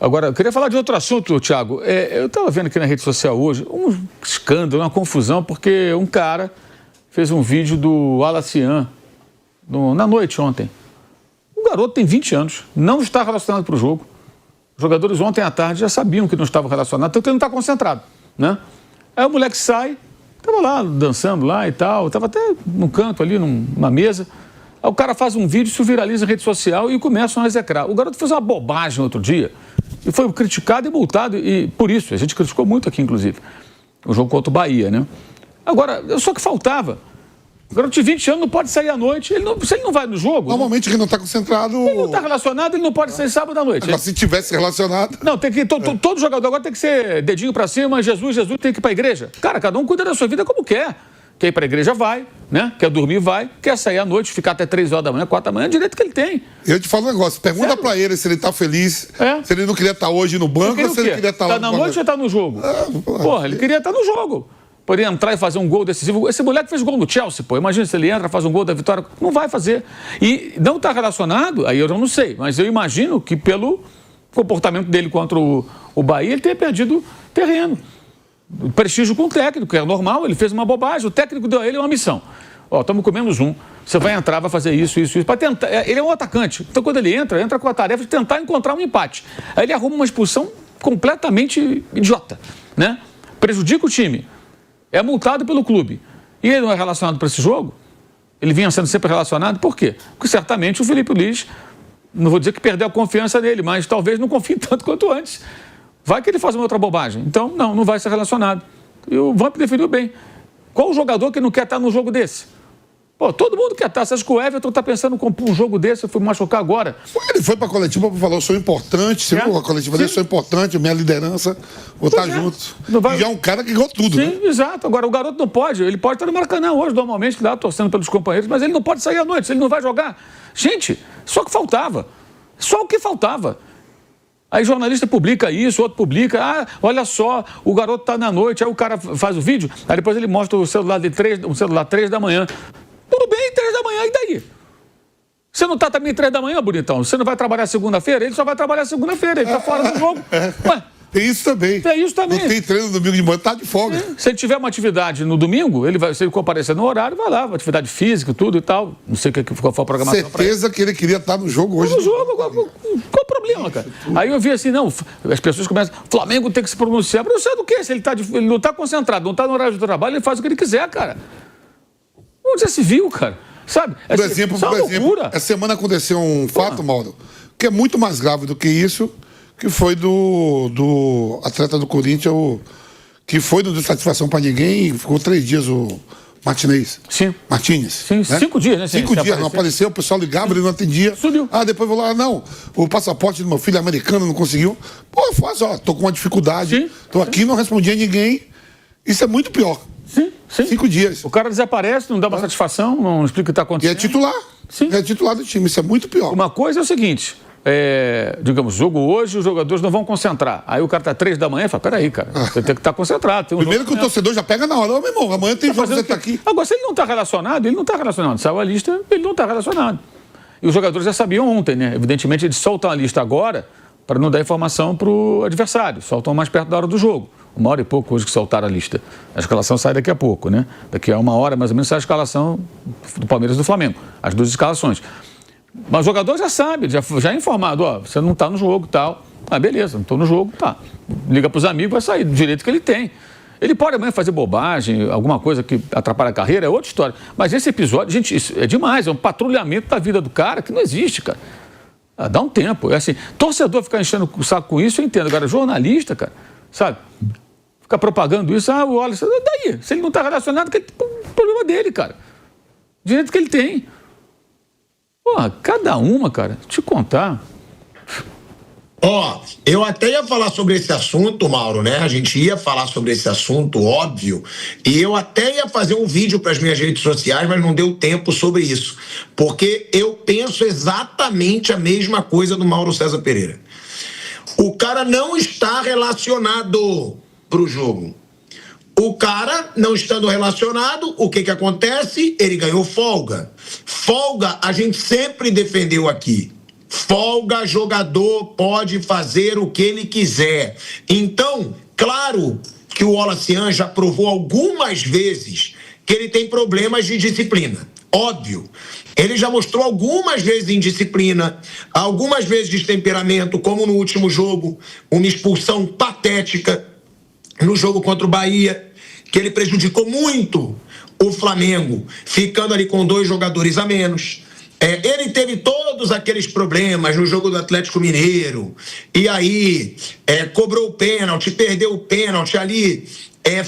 Agora, eu queria falar de outro assunto, Thiago. Eu estava vendo aqui na rede social hoje um escândalo, uma confusão, porque um cara fez um vídeo do Alacian na noite ontem. O garoto tem 20 anos, não está relacionado para o jogo. Os jogadores ontem à tarde já sabiam que não estavam relacionados, tanto que ele não está concentrado, né? Aí o moleque sai, estava lá dançando lá e tal, estava até num canto ali, numa mesa. Aí o cara faz um vídeo, isso viraliza na rede social e começam a execrar. O garoto fez uma bobagem outro dia e foi criticado e multado, e por isso, a gente criticou muito aqui, inclusive, o jogo contra o Bahia, né? Agora, só que faltava. O garoto de 20 anos não pode sair à noite, se ele não vai no jogo... Normalmente ele não está concentrado... Ele não está relacionado, ele não pode sair sábado à noite. Agora, se tivesse relacionado... Não, tem que, todo jogador agora tem que ser dedinho pra cima, Jesus tem que ir pra igreja. Cara, cada um cuida da sua vida como quer. Quer ir pra igreja, vai, né? Quer dormir, vai. Quer sair à noite, ficar até 3 horas da manhã, 4 da manhã, é o direito que ele tem. Eu te falo um negócio, pergunta pra ele se ele tá feliz, se ele não queria estar hoje no banco ou se ele queria estar lá no banco. Tá na noite ou tá no jogo? Porra, ele queria estar no jogo. Poderia entrar e fazer um gol decisivo. Esse moleque fez gol no Chelsea, pô. Imagina se ele entra, faz um gol da vitória. Não vai fazer. E não está relacionado, aí eu não sei, mas eu imagino que pelo comportamento dele contra o Bahia, ele tenha perdido terreno. Prestígio com o técnico, que é normal, ele fez uma bobagem. O técnico deu a ele uma missão. Ó, estamos com -1. Você vai entrar, vai fazer isso. Para tentar. Ele é um atacante. Então, quando ele entra com a tarefa de tentar encontrar um empate. Aí ele arruma uma expulsão completamente idiota, né? Prejudica o time. É multado pelo clube. E ele não é relacionado para esse jogo? Ele vinha sendo sempre relacionado. Por quê? Porque certamente o Felipe Luiz, não vou dizer que perdeu a confiança nele, mas talvez não confie tanto quanto antes. Vai que ele faz uma outra bobagem. Então, não vai ser relacionado. E o Vamp definiu bem. Qual o jogador que não quer estar num jogo desse? Pô, todo mundo quer estar. Você acha que o Everton está pensando em comprar um jogo desse? Eu fui machucar agora. Ele foi para a coletiva para falar, eu sou importante. Você viu a coletiva dele? Eu sou importante, minha liderança, vou estar junto. E é um cara que ganhou tudo, né? Sim, exato. Agora, o garoto não pode. Ele pode estar no Maracanã hoje, normalmente, lá, torcendo pelos companheiros, mas ele não pode sair à noite, ele não vai jogar. Gente, só o que faltava. Só o que faltava. Aí jornalista publica isso, outro publica, olha só, o garoto está na noite, aí o cara faz o vídeo, aí depois ele mostra o celular de 3 da manhã. Tudo bem, 3 da manhã, e daí? Você não está também 3 da manhã, bonitão? Você não vai trabalhar segunda-feira? Ele só vai trabalhar segunda-feira, ele está fora do jogo. Ué, tem isso também. Tem isso também. Não tem treino no domingo de manhã, tá de folga. Se ele tiver uma atividade no domingo, se ele comparecer no horário, vai lá, atividade física, tudo e tal. Não sei qual foi a programação. Certeza que ele queria estar no jogo hoje. No jogo, qual o problema, cara? Aí eu vi assim, não, as pessoas começam, Flamengo tem que se pronunciar. Pronunciar do quê? Se ele não está concentrado, não está no horário do trabalho, ele faz o que ele quiser, cara. Onde já se viu, cara? Sabe? Por exemplo, essa semana aconteceu um fato, Mauro, que é muito mais grave do que isso, que foi do atleta do Corinthians, que foi não deu satisfação para ninguém e ficou 3 dias o Martinez. Sim. Martínez. Sim, né? 5 dias, né? 5 dias, não apareceu, o pessoal ligava, ele não atendia. Subiu. Depois vou lá, não, o passaporte do meu filho é americano, não conseguiu. Pô, eu faço, tô com uma dificuldade, tô aqui, não respondi a ninguém. Isso é muito pior. Sim. 5 dias. O cara desaparece, não dá uma satisfação, não explica o que está acontecendo. E é titular. Sim. É titular do time, isso é muito pior. Uma coisa é o seguinte, digamos, jogo hoje, os jogadores não vão concentrar. Aí o cara tá 3 da manhã e fala, peraí, cara, você tem que estar concentrado. Primeiro que o torcedor já pega na hora, meu irmão, amanhã tem jogo, você tá aqui. Agora, se ele não está relacionado, ele não está relacionado. Saiu a lista, ele não está relacionado. E os jogadores já sabiam ontem, né? Evidentemente, eles soltam a lista agora para não dar informação para o adversário. Soltam mais perto da hora do jogo. 1 hora e pouco hoje que soltaram a lista. A escalação sai daqui a pouco, né? Daqui a 1 hora, mais ou menos, sai a escalação do Palmeiras e do Flamengo. As 2 escalações. Mas o jogador já sabe, já é informado, você não está no jogo e tal. Beleza, não estou no jogo, tá. Liga para os amigos, vai sair do direito que ele tem. Ele pode amanhã fazer bobagem, alguma coisa que atrapalha a carreira, é outra história. Mas esse episódio, gente, isso é demais, é um patrulhamento da vida do cara que não existe, cara. Dá um tempo. É assim, torcedor ficar enchendo o saco com isso, eu entendo. Agora, jornalista, cara, sabe? Ficar propagando isso, olha, daí. Se ele não está relacionado, que é o problema dele, cara. Direito que ele tem. Porra, cada uma, cara, te contar. Eu até ia falar sobre esse assunto, Mauro, né? A gente ia falar sobre esse assunto, óbvio. E eu até ia fazer um vídeo para as minhas redes sociais, mas não deu tempo sobre isso. Porque eu penso exatamente a mesma coisa do Mauro César Pereira. O cara não está relacionado pro jogo. O cara, não estando relacionado, o que acontece? Ele ganhou folga. Folga, a gente sempre defendeu aqui. Folga, jogador pode fazer o que ele quiser. Então, claro que o Wallace já provou algumas vezes que ele tem problemas de disciplina. Óbvio. Ele já mostrou algumas vezes indisciplina, algumas vezes destemperamento, como no último jogo, uma expulsão patética no jogo contra o Bahia, que ele prejudicou muito o Flamengo, ficando ali com 2 jogadores a menos. Ele teve todos aqueles problemas no jogo do Atlético Mineiro, e aí cobrou o pênalti, perdeu o pênalti ali.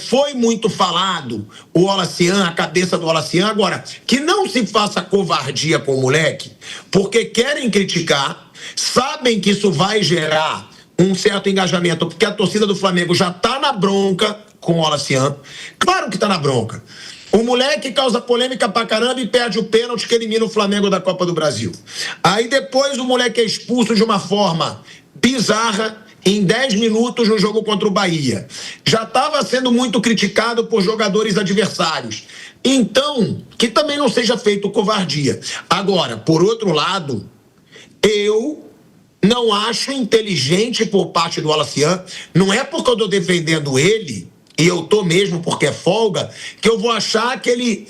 Foi muito falado o Wallace, a cabeça do Wallace. Agora, que não se faça covardia com o moleque, porque querem criticar, sabem que isso vai gerar um certo engajamento, porque a torcida do Flamengo já tá na bronca com o Wallace. Claro que tá na bronca. O moleque causa polêmica pra caramba e perde o pênalti que elimina o Flamengo da Copa do Brasil. Aí depois o moleque é expulso de uma forma bizarra em 10 minutos no jogo contra o Bahia. Já estava sendo muito criticado por jogadores adversários. Então, que também não seja feito covardia. Agora, por outro lado, eu não acho inteligente por parte do Wallace. Não é porque eu estou defendendo ele, e eu tô mesmo porque é folga, que eu vou achar que ele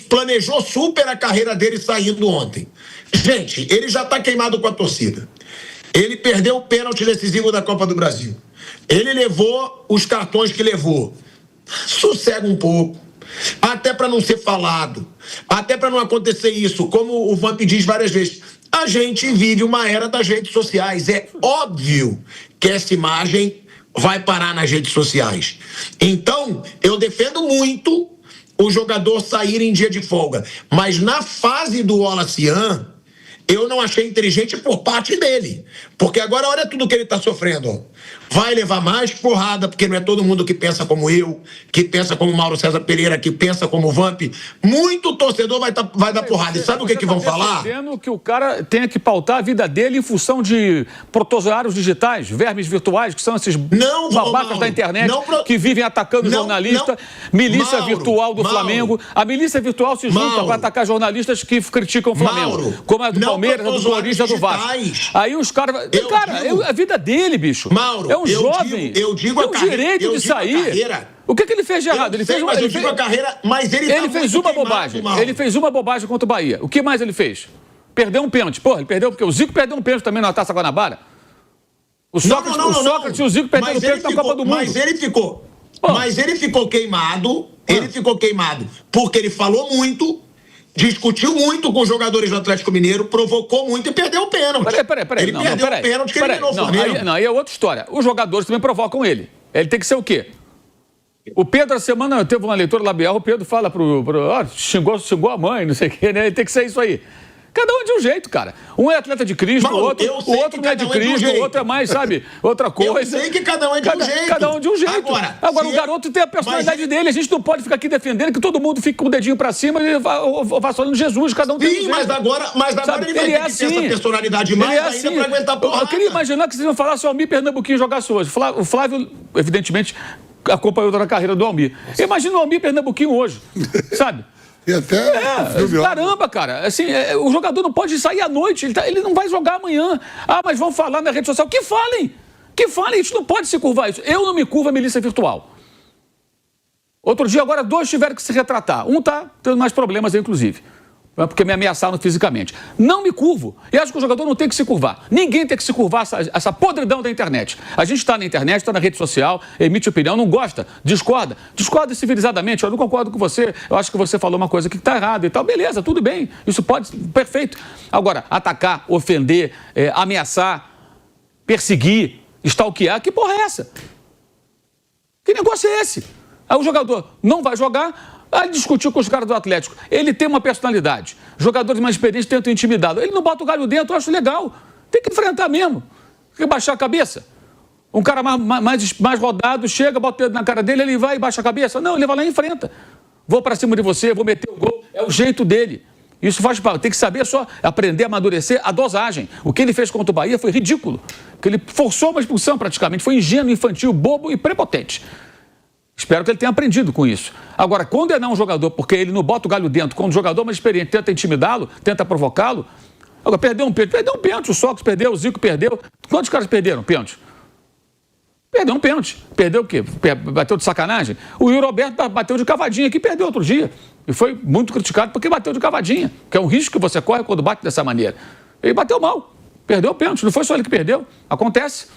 planejou super a carreira dele saindo ontem. Gente, ele já tá queimado com a torcida. Ele perdeu o pênalti decisivo da Copa do Brasil. Ele levou os cartões que levou. Sossega um pouco. Até para não ser falado. Até para não acontecer isso. Como o Vamp diz várias vezes, a gente vive uma era das redes sociais. É óbvio que essa imagem vai parar nas redes sociais. Então, eu defendo muito o jogador sair em dia de folga. Mas na fase do Wallace, eu não achei inteligente por parte dele. Porque agora olha tudo que ele está sofrendo. Vai levar mais porrada, porque não é todo mundo que pensa como eu, que pensa como Mauro César Pereira, que pensa como Vamp. Muito torcedor vai dar porrada. E sabe o que vão falar? Dizendo que o cara tenha que pautar a vida dele em função de protozoários digitais, vermes virtuais, que são esses babacas da internet que vivem atacando jornalista, milícia virtual do Flamengo. A milícia virtual se junta para atacar jornalistas que criticam o Flamengo, como a do Palmeiras, a do Corinthians, a do Vasco. Aí os caras... Cara, a vida dele, bicho. Mauro, é um jovem, tem o direito de sair. O que ele fez de errado? Ele fez uma bobagem. Ele fez uma bobagem contra o Bahia. O que mais ele fez? Perdeu um pênalti. Porra, ele perdeu porque o Zico perdeu um pênalti também na Taça Guanabara. O Sócrates e o Zico perderam o pênalti na Copa do Mundo. Mas ele ficou queimado. Ele ficou queimado porque ele falou muito, discutiu muito com os jogadores do Atlético Mineiro, provocou muito e perdeu o pênalti. Peraí. Ele perdeu o pênalti que eliminou o Flamengo. Aí é outra história. Os jogadores também provocam ele. Ele tem que ser o quê? O Pedro, a semana, teve uma leitura labial, o Pedro fala xingou a mãe, não sei o quê, né? Ele tem que ser isso aí. Cada um é de um jeito, cara. Um é atleta de Cristo, o outro não é de Cristo, o outro é mais, sabe, outra coisa. Eu sei que cada um é de um jeito. Cada um de um jeito. Agora o garoto tem a personalidade dele. A gente não pode ficar aqui defendendo que todo mundo fique com o dedinho pra cima e vá falando Jesus, cada um tem um jeito. Sim, mas agora ele vai ter que ter essa personalidade mais ainda pra aguentar porrada. Eu queria imaginar que vocês iam falar se o Almir Pernambuquinho jogasse hoje. O Flávio, evidentemente, acompanhou toda a carreira do Almir. Imagina o Almir Pernambuquinho hoje, sabe? E até... Caramba, cara. Assim, o jogador não pode sair à noite. Ele não vai jogar amanhã. Vmas vão falar na rede social. Que falem. A gente não pode se curvar isso. Eu não me curvo a milícia virtual. Outro dia, agora, 2 tiveram que se retratar. Um tá tendo mais problemas, inclusive. Porque me ameaçaram fisicamente. Não me curvo. E acho que o jogador não tem que se curvar. Ninguém tem que se curvar essa podridão da internet. A gente está na internet, está na rede social, emite opinião, não gosta, discorda. Discorda civilizadamente. Eu não concordo com você. Eu acho que você falou uma coisa que está errada e tal. Beleza, tudo bem. Isso pode... Perfeito. Agora, atacar, ofender, ameaçar, perseguir, stalkear, que porra é essa? Que negócio é esse? Aí o jogador não vai jogar... Ele discutiu com os caras do Atlético. Ele tem uma personalidade. Jogadores mais experientes tentam intimidá-lo. Ele não bota o galho dentro, eu acho legal. Tem que enfrentar mesmo. Tem que baixar a cabeça. Um cara mais rodado chega, bota o dedo na cara dele, ele vai e baixa a cabeça. Não, ele vai lá e enfrenta. Vou pra cima de você, vou meter o gol. É o jeito dele. Isso faz parte. Tem que saber só aprender a amadurecer a dosagem. O que ele fez contra o Bahia foi ridículo. Porque ele forçou uma expulsão praticamente. Foi ingênuo, infantil, bobo e prepotente. Espero que ele tenha aprendido com isso. Agora, condenar um jogador porque ele não bota o galho dentro, quando o jogador mais experiente tenta intimidá-lo, tenta provocá-lo, Agora, perdeu um pênalti, o Sócrates perdeu, o Zico perdeu. Quantos caras perderam pênalti? Perdeu um pênalti. Perdeu o quê? Bateu de sacanagem? O Yuri Alberto bateu de cavadinha aqui, perdeu outro dia. E foi muito criticado porque bateu de cavadinha, que é um risco que você corre quando bate dessa maneira. Ele bateu mal, perdeu o pênalti. Não foi só ele que perdeu. Acontece.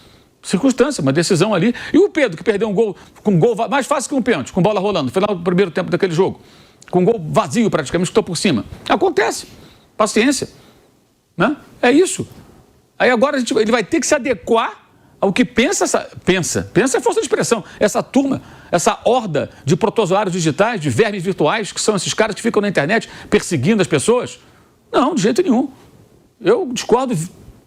Circunstância, uma decisão ali. E o Pedro, que perdeu um gol, com um gol mais fácil que um pênalti, com bola rolando, no final do primeiro tempo daquele jogo. Com um gol vazio praticamente, estou por cima. Acontece. Paciência. Né? É isso. Aí agora ele vai ter que se adequar ao que pensa é força de expressão, essa turma, essa horda de protozoários digitais, de vermes virtuais, que são esses caras que ficam na internet perseguindo as pessoas. Não, de jeito nenhum. Eu discordo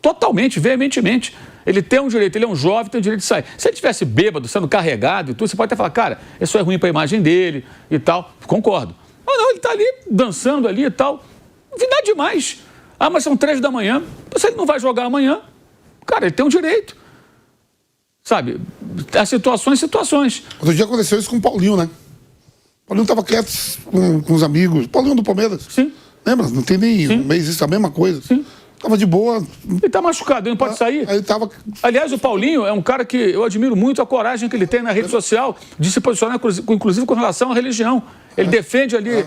totalmente, veementemente. Ele tem um direito, ele é um jovem, tem o direito de sair. Se ele estivesse bêbado, sendo carregado e tudo, você pode até falar, cara, isso é ruim para a imagem dele e tal. Concordo. Mas não, ele está ali, dançando ali e tal. Não vi nada demais. Ah, mas são 3 da manhã. Se ele não vai jogar amanhã, cara, ele tem um direito. Sabe? Há situações. Outro dia aconteceu isso com o Paulinho, né? O Paulinho estava quieto com os amigos. Paulinho do Palmeiras. Sim. Lembra? Não tem nem um mês isso, a mesma coisa. Sim. Tava de boa. Ele tá machucado, ele não pode sair. Ele tava... Aliás, o Paulinho é um cara que eu admiro muito a coragem que ele tem na rede social de se posicionar, inclusive com relação à religião. Ele defende ali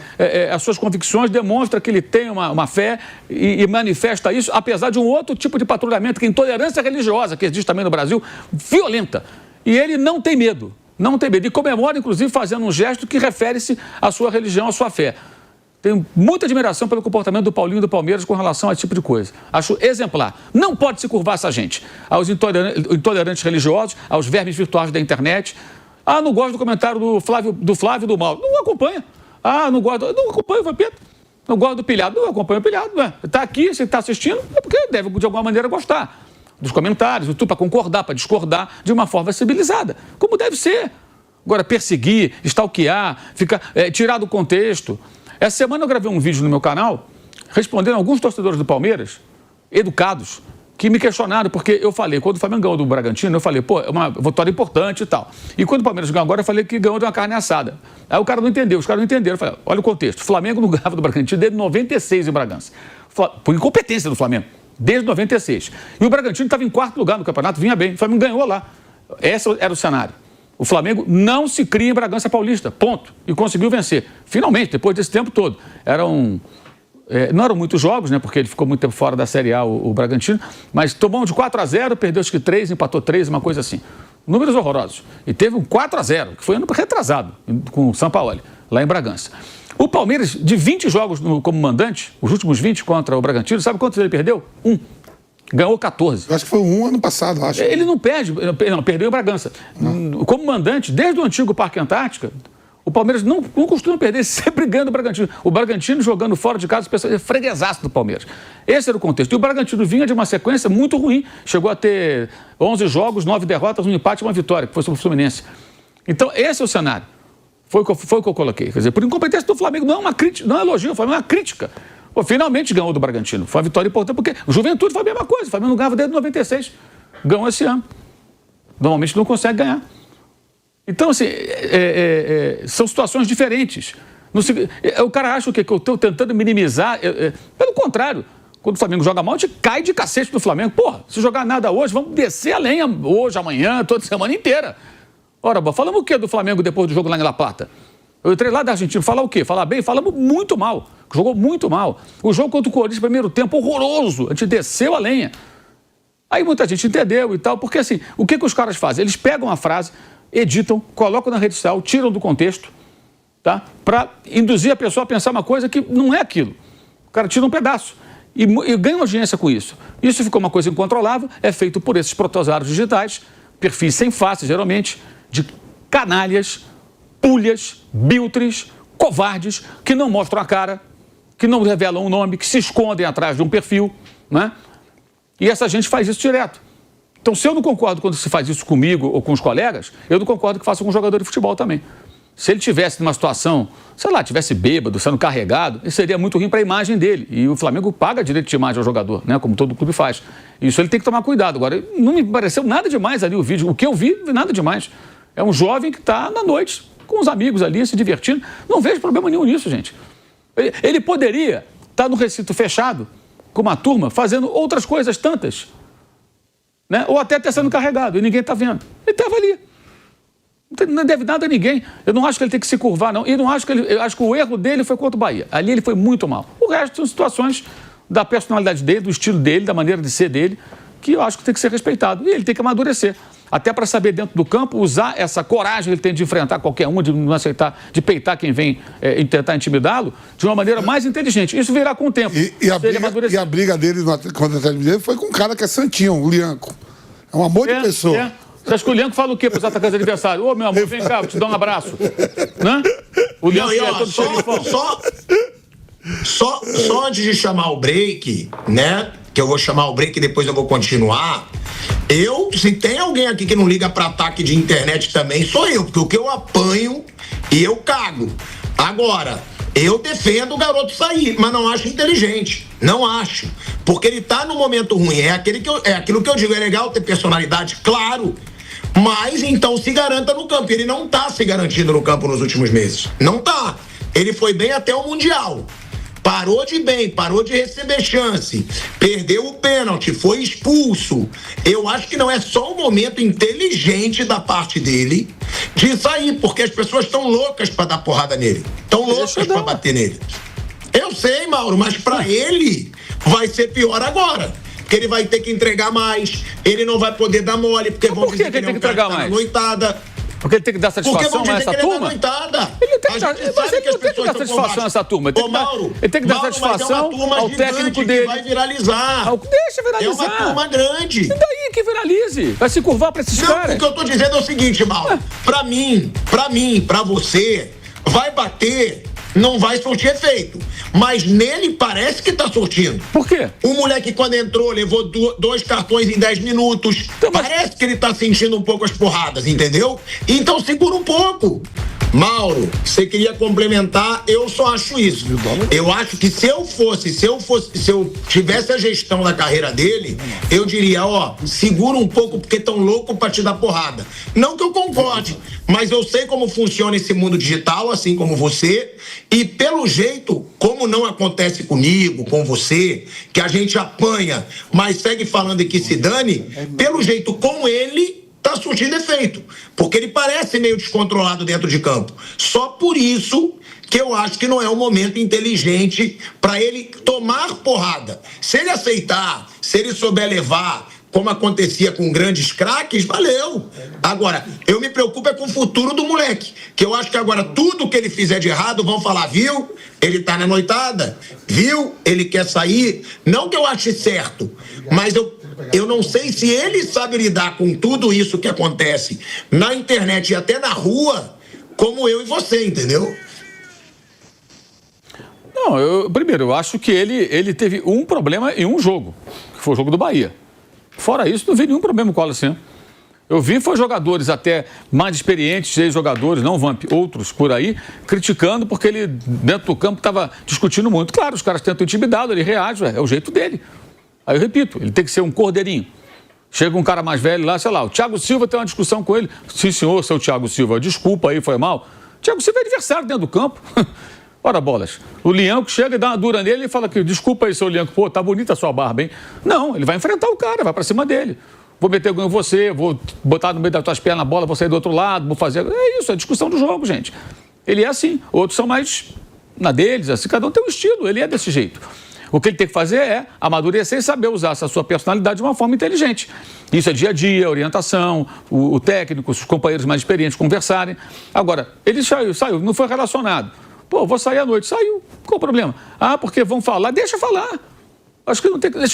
as suas convicções, demonstra que ele tem uma fé e manifesta isso, apesar de um outro tipo de patrulhamento, que é a intolerância religiosa, que existe também no Brasil, violenta. E ele não tem medo. Não tem medo. E comemora, inclusive, fazendo um gesto que refere-se à sua religião, à sua fé. Tenho muita admiração pelo comportamento do Paulinho do Palmeiras com relação a esse tipo de coisa. Acho exemplar. Não pode se curvar essa gente. Aos intolerantes religiosos, aos vermes virtuais da internet. Ah, não gosto do comentário do Flávio do Mauro. Não acompanha. Ah, não acompanha o Vampeta. Não gosto do Pilhado. Não acompanha o Pilhado. Está aqui, você está assistindo, é porque deve, de alguma maneira, gostar dos comentários, tudo para concordar, para discordar de uma forma civilizada. Como deve ser. Agora, perseguir, stalkear, tirar do contexto. Essa semana eu gravei um vídeo no meu canal respondendo a alguns torcedores do Palmeiras, educados, que me questionaram, porque eu falei, quando o Flamengo ganhou do Bragantino, eu falei, pô, é uma vitória importante e tal. E quando o Palmeiras ganhou agora, eu falei que ganhou de uma carne assada. Aí o cara não entendeu, os caras não entenderam. Eu falei, olha o contexto, o Flamengo não ganhava do Bragantino desde 96 em Bragança. Por incompetência do Flamengo, desde 96. E o Bragantino estava em 4º lugar no campeonato, vinha bem, o Flamengo ganhou lá. Esse era o cenário. O Flamengo não se cria em Bragança Paulista, ponto. E conseguiu vencer. Finalmente, depois desse tempo todo. Não eram muitos jogos, né? Porque ele ficou muito tempo fora da Série A, o Bragantino. Mas tomou de 4-0, perdeu acho que 3, empatou 3, uma coisa assim. Números horrorosos. E teve um 4-0, que foi ano retrasado, com o Sampaoli, lá em Bragança. O Palmeiras, de 20 jogos como mandante, os últimos 20 contra o Bragantino, sabe quantos ele perdeu? 1. Ganhou 14. Eu acho que foi 1 ano passado, acho. Ele não perde, não, perdeu em Bragança. Não. Como mandante, desde o antigo Parque Antártica, o Palmeiras não costuma perder, sempre ganha do Bragantino. O Bragantino jogando fora de casa, o pessoal é freguesaço do Palmeiras. Esse era o contexto. E o Bragantino vinha de uma sequência muito ruim. Chegou a ter 11 jogos, 9 derrotas, um empate e uma vitória, que foi sobre o Fluminense. Então, esse é o cenário. Foi o que eu coloquei. Quer dizer, por incompetência do Flamengo, não é uma crítica, não é elogio, foi uma crítica. Pô, finalmente ganhou do Bragantino. Foi uma vitória importante, porque o Juventude foi a mesma coisa. O Flamengo não ganhava desde 96. Ganhou esse ano. Normalmente não consegue ganhar. Então, assim, são situações diferentes. O cara acha o quê? Que eu estou tentando minimizar. Pelo contrário, quando o Flamengo joga mal, a gente cai de cacete do Flamengo. Porra, se jogar nada hoje, vamos descer a lenha hoje, amanhã, toda semana inteira. Ora, falamos o quê do Flamengo depois do jogo lá em La Plata? Eu entrei lá da Argentina, falar o quê? Falar bem? Falamos muito mal. Jogou muito mal. O jogo contra o Corinthians, primeiro tempo, horroroso. A gente desceu a lenha. Aí muita gente entendeu e tal, porque assim, o que os caras fazem? Eles pegam a frase, editam, colocam na rede social, tiram do contexto, tá? Para induzir a pessoa a pensar uma coisa que não é aquilo. O cara tira um pedaço e ganha audiência com isso. Isso ficou uma coisa incontrolável, é feito por esses protozoários digitais, perfis sem face, geralmente, de canalhas, pulhas, biltres, covardes, que não mostram a cara, que não revelam o nome, que se escondem atrás de um perfil, né? E essa gente faz isso direto. Então, se eu não concordo quando se faz isso comigo ou com os colegas, eu não concordo que faça com um jogador de futebol também. Se ele tivesse numa situação, sei lá, tivesse bêbado, sendo carregado, isso seria muito ruim para a imagem dele. E o Flamengo paga direito de imagem ao jogador, né? Como todo clube faz. Isso ele tem que tomar cuidado. Agora, não me pareceu nada demais ali o vídeo. O que eu vi, nada demais. É um jovem que está na noite com os amigos ali, se divertindo. Não vejo problema nenhum nisso, gente. Ele poderia estar no recinto fechado, com uma turma fazendo outras coisas tantas, né? Ou até sendo carregado e ninguém está vendo. Ele estava ali. Não deve nada a ninguém. Eu não acho que ele tem que se curvar, não. E não acho que eu acho que o erro dele foi contra o Bahia. Ali ele foi muito mal. O resto são situações da personalidade dele, do estilo dele, da maneira de ser dele, que eu acho que tem que ser respeitado. E ele tem que amadurecer. Até para saber, dentro do campo, usar essa coragem que ele tem de enfrentar qualquer um, de não aceitar, de peitar quem vem tentar intimidá-lo, de uma maneira mais inteligente. Isso virá com o tempo. E a briga dele contra o Atlético Mineiro foi com um cara que é santinho, o Lianco. É um amor de pessoa. Você acha que o Lianco fala o quê para os atacantes adversários? Ô, meu amor, vem cá, vou te dar um abraço. Né? O Lianco é todo xerifão. Só antes de chamar o break, né? Que eu vou chamar o break e depois eu vou continuar. Se tem alguém aqui que não liga para ataque de internet também, sou eu, porque o que eu apanho e eu cago. Agora, eu defendo o garoto sair, mas não acho inteligente. Não acho. Porque ele tá no momento ruim. É aquilo que eu digo, é legal ter personalidade, claro. Mas então se garanta no campo. Ele não tá se garantindo no campo nos últimos meses. Não tá. Ele foi bem até o Mundial. Parou de bem, parou de receber chance, perdeu o pênalti, foi expulso. Eu acho que não é só um momento inteligente da parte dele de sair, porque as pessoas estão loucas para dar porrada nele, estão loucas para bater nele. Eu sei, Mauro, mas para ele vai ser pior agora, porque ele vai ter que entregar mais, ele não vai poder dar mole, porque vão dizer que ele tem que entregar mais. Noitada. Porque ele tem que dar satisfação a essa turma? Ele tem que dar satisfação a essa turma. Ele tem que dar satisfação ao técnico dele. Vai viralizar. Deixa viralizar. É uma turma grande. E daí que viralize? Vai se curvar pra esses caras. O que eu tô dizendo é o seguinte, Mauro. Pra mim, pra você, vai bater, não vai surtir efeito. Mas nele parece que tá surtindo. Por quê? O moleque, quando entrou, levou 2 cartões em 10 minutos. Então, parece que ele tá sentindo um pouco as porradas, entendeu? Então segura um pouco. Mauro, você queria complementar, eu só acho isso. Eu acho que se eu tivesse a gestão da carreira dele, eu diria, segura um pouco porque tão louco pra te dar porrada. Não que eu concorde, mas eu sei como funciona esse mundo digital, assim como você, e pelo jeito, como não acontece comigo, com você, que a gente apanha, mas segue falando e que se dane, pelo jeito com ele, tá surtindo efeito, porque ele parece meio descontrolado dentro de campo. Só por isso que eu acho que não é um momento inteligente para ele tomar porrada. Se ele aceitar, se ele souber levar, como acontecia com grandes craques, valeu. Agora, eu me preocupo com o futuro do moleque, que eu acho que agora tudo que ele fizer de errado vão falar, viu? Ele tá na noitada, viu? Ele quer sair. Não que eu ache certo, mas eu não sei se ele sabe lidar com tudo isso que acontece na internet e até na rua, como eu e você, entendeu? Não, primeiro, eu acho que ele teve um problema em um jogo, que foi o jogo do Bahia. Fora isso, não vi nenhum problema com o Wallace. Eu vi foi jogadores até mais experientes, ex-jogadores, não Vamp, outros por aí, criticando porque ele, dentro do campo, estava discutindo muito. Claro, os caras tentam intimidá-lo, ele reage, é o jeito dele. Aí eu repito, ele tem que ser um cordeirinho. Chega um cara mais velho lá, sei lá, o Thiago Silva tem uma discussão com ele. Sim, senhor, seu Thiago Silva, desculpa aí, foi mal. Thiago Silva é adversário dentro do campo. Ora, bolas. O Lianco chega e dá uma dura nele e fala que, desculpa aí, seu Lianco, pô, tá bonita a sua barba, hein? Não, ele vai enfrentar o cara, vai pra cima dele. Vou meter o ganho em você, vou botar no meio das tuas pernas a bola, vou sair do outro lado, vou fazer... É isso, é discussão do jogo, gente. Ele é assim. Outros são mais na deles, assim, cada um tem um estilo, ele é desse jeito. O que ele tem que fazer é amadurecer e saber usar essa sua personalidade de uma forma inteligente. Isso é dia a dia, orientação, o técnico, os companheiros mais experientes conversarem. Agora, ele saiu, não foi relacionado. Pô, vou sair à noite. Saiu. Qual o problema? Ah, porque vão falar. Deixa falar. Acho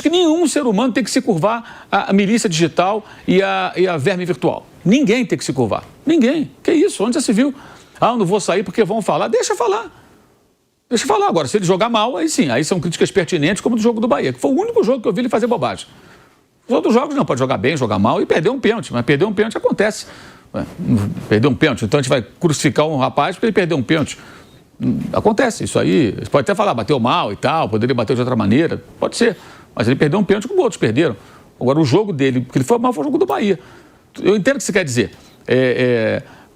que nenhum ser humano tem que se curvar à milícia digital e a verme virtual. Ninguém tem que se curvar. Ninguém. Que isso? Onde já se viu? Ah, eu não vou sair porque vão falar. Deixa falar. Deixa eu falar agora, se ele jogar mal, aí sim, aí são críticas pertinentes, como do jogo do Bahia, que foi o único jogo que eu vi ele fazer bobagem. Os outros jogos não, pode jogar bem, jogar mal e perder um pênalti, mas perder um pênalti acontece. Perder um pênalti, então a gente vai crucificar um rapaz porque ele perdeu um pênalti. Acontece, isso aí, você pode até falar, bateu mal e tal, poderia bater de outra maneira, pode ser, mas ele perdeu um pênalti como outros perderam. Agora o jogo dele, porque ele foi mal, foi o jogo do Bahia. Eu entendo o que você quer dizer,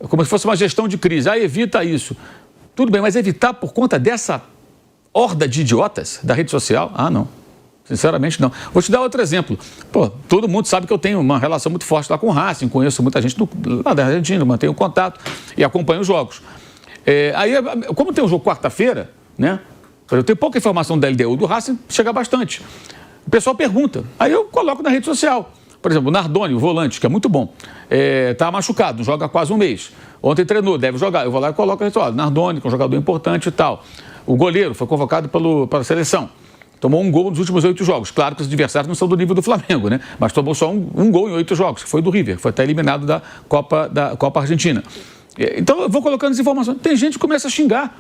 como se fosse uma gestão de crise, evita isso. Tudo bem, mas evitar por conta dessa horda de idiotas da rede social? Ah, não. Sinceramente, não. Vou te dar outro exemplo. Pô, todo mundo sabe que eu tenho uma relação muito forte lá com o Racing, conheço muita gente lá da Argentina, mantenho contato e acompanho os jogos. Aí, como tem um jogo quarta-feira, né? Eu tenho pouca informação da LDU do Racing, chega bastante. O pessoal pergunta, aí eu coloco na rede social. Por exemplo, o Nardoni, o volante, que é muito bom, está machucado, não joga há quase um mês. Ontem treinou, deve jogar. Eu vou lá e coloco na rede social. Nardoni, que é um jogador importante e tal. O goleiro foi convocado pela seleção. Tomou um gol nos últimos 8 jogos. Claro que os adversários não são do nível do Flamengo, né? Mas tomou só um gol em 8 jogos, que foi do River, que foi até eliminado da Copa Argentina. Então, eu vou colocando as informações. Tem gente que começa a xingar.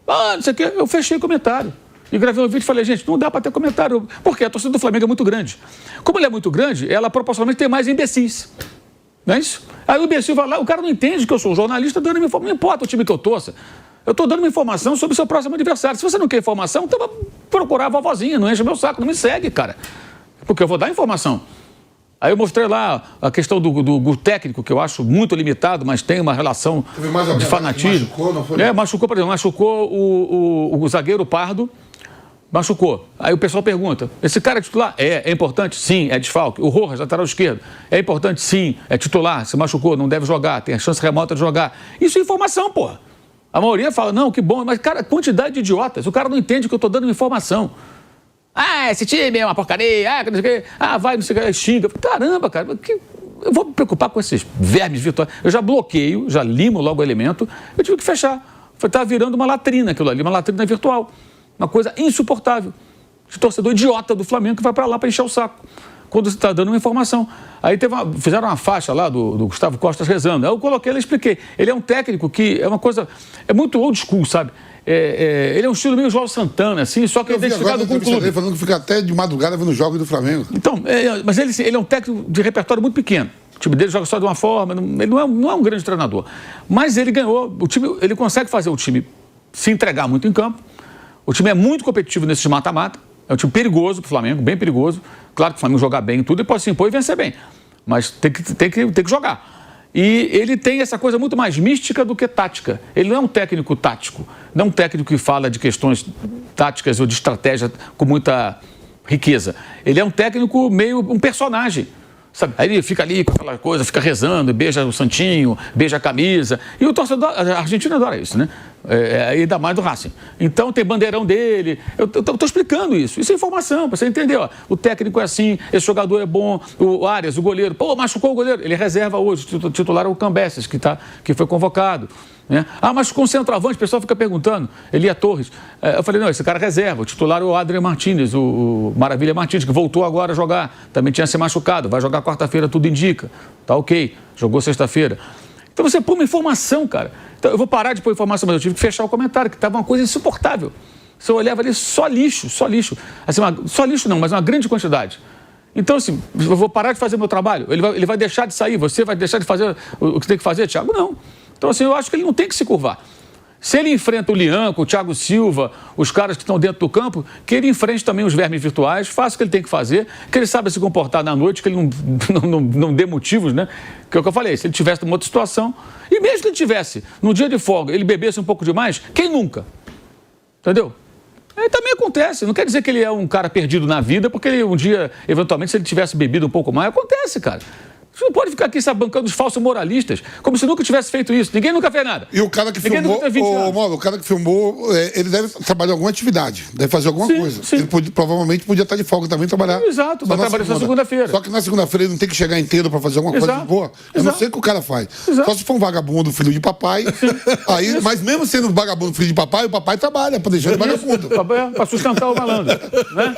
Não sei o quê. Eu fechei comentário. E gravei um vídeo e falei, gente, não dá para ter comentário. Porque a torcida do Flamengo é muito grande. Como ela é muito grande, ela proporcionalmente tem mais imbecis. Não é isso? Aí o imbecil vai lá, o cara não entende que eu sou um jornalista dando uma informação. Não importa o time que eu torça. Eu estou dando uma informação sobre o seu próximo adversário. Se você não quer informação, então vai procurar a vovozinha, não enche meu saco, não me segue, cara. Porque eu vou dar informação. Aí eu mostrei lá a questão do técnico, que eu acho muito limitado, mas tem uma relação de fanatismo. Machucou, não foi? Machucou, por exemplo, machucou o zagueiro Pardo, machucou. Aí o pessoal pergunta, esse cara é titular? É importante? Sim, é desfalque. O Rojas, lateral esquerdo, é importante? Sim, é titular, se machucou, não deve jogar, tem a chance remota de jogar. Isso é informação, porra. A maioria fala, não, que bom, mas, cara, quantidade de idiotas, o cara não entende que eu estou dando informação. Esse time é uma porcaria, não sei o quê, vai, não sei o quê, xinga. Caramba, cara, eu vou me preocupar com esses vermes virtuais. Eu já bloqueio, já limo logo o elemento, eu tive que fechar. Estava virando uma latrina aquilo ali, uma latrina virtual. Uma coisa insuportável. De torcedor idiota do Flamengo que vai para lá para encher o saco. Quando você está dando uma informação. Aí fizeram uma faixa lá do Gustavo Costa rezando. Aí eu coloquei, eu expliquei. Ele é um técnico que é uma coisa... É muito old school, sabe? Ele é um estilo meio João Santana, assim, só que é identificado com o clube. Ele falando que fica até de madrugada vendo jogos do Flamengo. Então, mas ele é um técnico de repertório muito pequeno. O time dele joga só de uma forma, ele não é um grande treinador. Mas ele ganhou, ele consegue fazer o time se entregar muito em campo. O time é muito competitivo nesse mata-mata. É um time perigoso para o Flamengo, bem perigoso. Claro que o Flamengo jogar bem e tudo, ele pode se impor e vencer bem. Mas tem que jogar. E ele tem essa coisa muito mais mística do que tática. Ele não é um técnico tático. Não é um técnico que fala de questões táticas ou de estratégia com muita riqueza. Ele é um técnico meio um personagem. Sabe? Aí ele fica ali com aquela coisa, fica rezando, beija o santinho, beija a camisa. E o torcedor argentino adora isso, né? Ainda mais do Racing. Então tem bandeirão dele. Eu estou explicando isso. Isso é informação, para você entender. Ó. O técnico é assim, esse jogador é bom. O Arias, o goleiro, machucou o goleiro. Ele reserva hoje. O titular é o Cambeses, que foi convocado. Né? Mas com o centroavante, o pessoal fica perguntando. Elia Torres. Eu falei, não, esse cara reserva. O titular é o Adrian Martínez, o Maravilha Martínez, que voltou agora a jogar. Também tinha se machucado. Vai jogar quarta-feira, tudo indica. Tá ok. Jogou sexta-feira. Então você põe uma informação, cara. Então, eu vou parar de pôr informação, mas eu tive que fechar o comentário, que estava uma coisa insuportável. Você olhava ali só lixo. Assim, só lixo não, mas uma grande quantidade. Então, assim, eu vou parar de fazer meu trabalho. Ele vai deixar de sair, você vai deixar de fazer o que tem que fazer, Thiago? Não. Então, assim, eu acho que ele não tem que se curvar. Se ele enfrenta o Lianco, o Thiago Silva, os caras que estão dentro do campo, que ele enfrente também os vermes virtuais, faça o que ele tem que fazer, que ele saiba se comportar na noite, que ele não dê motivos, né? Que é o que eu falei, se ele tivesse numa outra situação, e mesmo que ele tivesse, num dia de folga, ele bebesse um pouco demais, quem nunca? Entendeu? Aí também acontece, não quer dizer que ele é um cara perdido na vida, porque ele, um dia, eventualmente, se ele tivesse bebido um pouco mais, acontece, cara. Você não pode ficar aqui bancando os falsos moralistas, como se nunca tivesse feito isso. Ninguém nunca fez nada. E o cara que filmou, o cara que filmou, ele deve trabalhar em alguma atividade, deve fazer alguma coisa. Sim. Ele provavelmente podia estar de folga também trabalhar. Exato, vai trabalhar só segunda-feira. Só que na segunda-feira ele não tem que chegar inteiro para fazer alguma coisa de boa. Eu não sei o que o cara faz. Só se for um vagabundo, filho de papai. Aí, mas mesmo sendo um vagabundo, filho de papai, o papai trabalha para deixar ele vagabundo. Para sustentar o malandro. Né?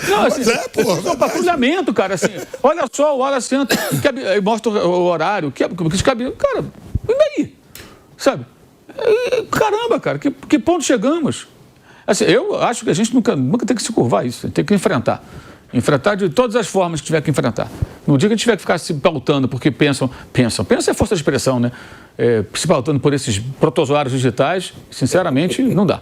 Não, assim, é um patrulhamento, cara, assim, olha só, o hora senta, mostra o horário, cara, e daí? Sabe? Caramba, cara, que ponto chegamos? Assim, eu acho que a gente nunca tem que se curvar isso, tem que enfrentar. Enfrentar de todas as formas que tiver que enfrentar. No dia que a gente tiver que ficar se pautando porque pensam é força de expressão, né? Se pautando por esses protozoários digitais, sinceramente, não dá.